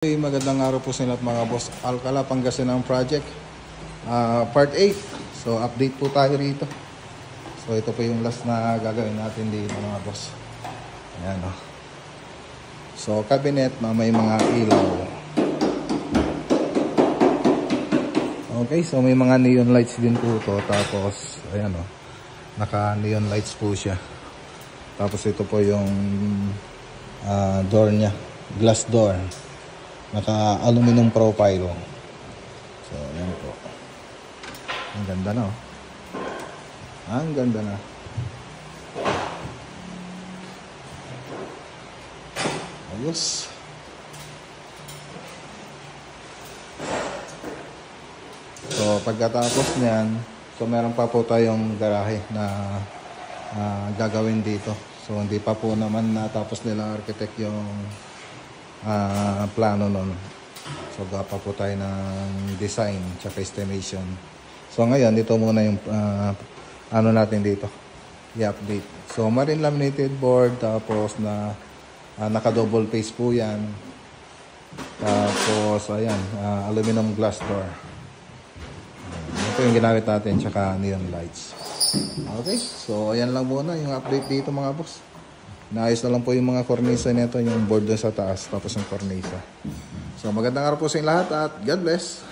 Hey, magandang araw po sa lahat mga boss. Alcala, Pangasinan project part 8. So update po tayo rito. So ito po yung last na gagawin natin dito mga boss. Ayan o. So cabinet na may mga ilaw. Okay, so may mga neon lights din po ito. Tapos ayan o, naka neon lights po siya. Tapos ito po yung door nya, glass door, naka aluminum profile. So yan po, ang ganda na, oh. Ang ganda na. Ayos. So pagkatapos niyan, so meron pa po tayong garahe na gagawin dito. So hindi pa po naman natapos nila architect yung plano nun. So gapa po tayo ng design tsaka estimation. So ngayon dito muna yung ano natin dito, i-update. So marine laminated board, tapos na naka double face po yan. Tapos ayan, aluminum glass door. Ito yung ginamit natin, tsaka neon lights. Okay, so ayan lang muna yung update dito mga boss. Naayos na lang po yung mga kornisa nito, yung board doon sa taas, tapos yung kornisa. So magandang araw po sa inyo lahat at God bless.